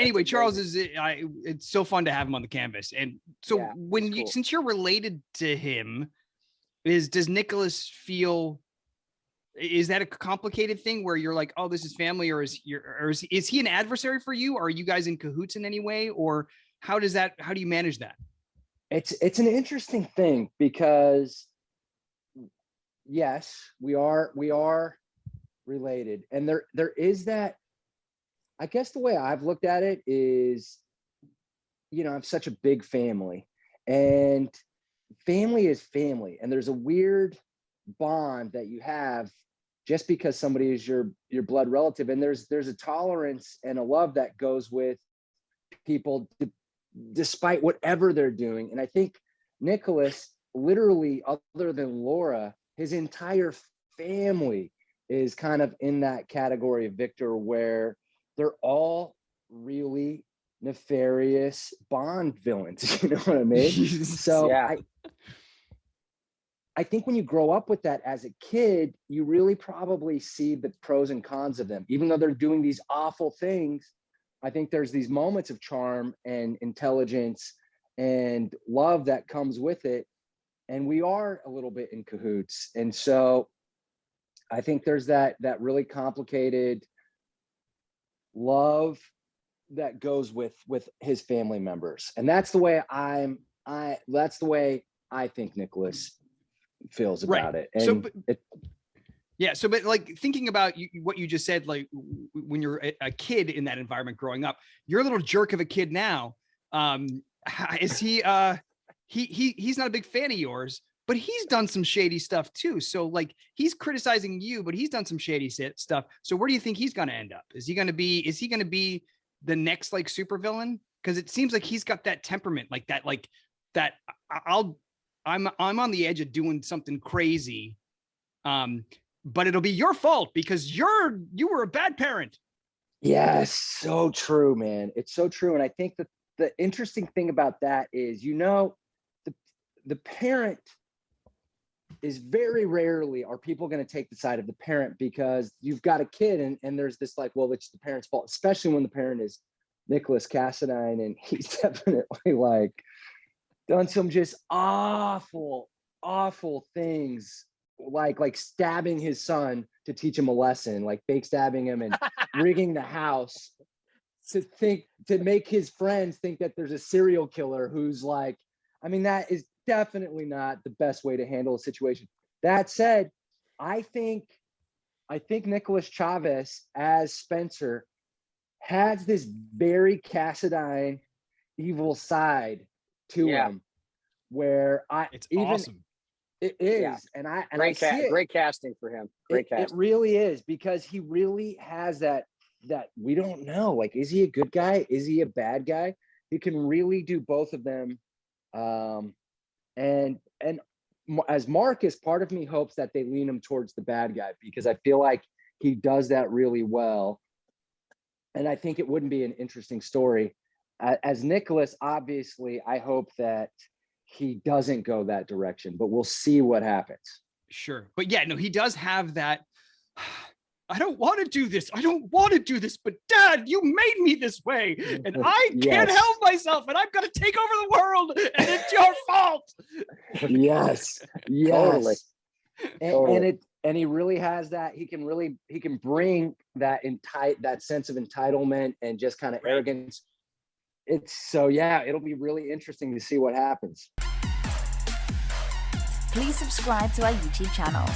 anyway, Charles it's so fun to have him on the canvas. And so since you're related to him, does Nicholas feel, is that a complicated thing where you're like, oh, this is family, or is he an adversary for you? Or are you guys in cahoots in any way? Or how do you manage that? It's an interesting thing because yes, we are related. And there is that, I guess the way I've looked at it is, you know, I'm such a big family, and family is family. And there's a weird bond that you have just because somebody is your blood relative. And there's a tolerance and a love that goes with people despite whatever they're doing. And I think Nicholas, literally, other than Laura, his entire family is kind of in that category of Victor, where they're all really nefarious Bond villains. You know what I mean? So yeah. I think when you grow up with that as a kid, you really probably see the pros and cons of them. Even though they're doing these awful things, I think there's these moments of charm and intelligence and love that comes with it. And we are a little bit in cahoots. And so I think there's that really complicated love that goes with his family members. And that's the way that's the way I think Nicholas feels about it. And but like thinking about what you just said, like when you're a kid in that environment growing up, you're a little jerk of a kid now. Is he he's not a big fan of yours, but he's done some shady stuff too. So like he's criticizing you, but he's done some shady stuff. So where do you think he's going to end up? Is he going to be the next like supervillain? Because it seems like he's got that temperament, like that I'm on the edge of doing something crazy. But it'll be your fault because you were a bad parent. Yes, so true, man. It's so true. And I think that the interesting thing about that is, you know, the parent is very rarely are people going to take the side of the parent, because you've got a kid and there's this like, well, it's the parent's fault, especially when the parent is Nicholas Cassadine, and he's definitely like done some just awful things, like stabbing his son to teach him a lesson, like fake stabbing him and rigging the house to make his friends think that there's a serial killer who's like, I mean, that is definitely not the best way to handle a situation. That said, I think Nicholas Chavez as Spencer has this very Cassadine evil side to him, where it's awesome. It is, and I see it. Great casting for him. Great casting. It really is, because he really has that we don't know. Like, is he a good guy? Is he a bad guy? He can really do both of them. And as Marcus, part of me hopes that they lean him towards the bad guy, because I feel like he does that really well. And I think it wouldn't be an interesting story. As Nicholas, obviously, I hope that he doesn't go that direction, but we'll see what happens. Sure. But yeah, no, he does have that. I don't want to do this. I don't want to do this, but Dad, you made me this way, and I can't help myself, and I'm going to take over the world, and it's your fault. Yes. Totally. And he really has that. He can bring that that sense of entitlement and just kind of arrogance. It'll be really interesting to see what happens. Please subscribe to our YouTube channel.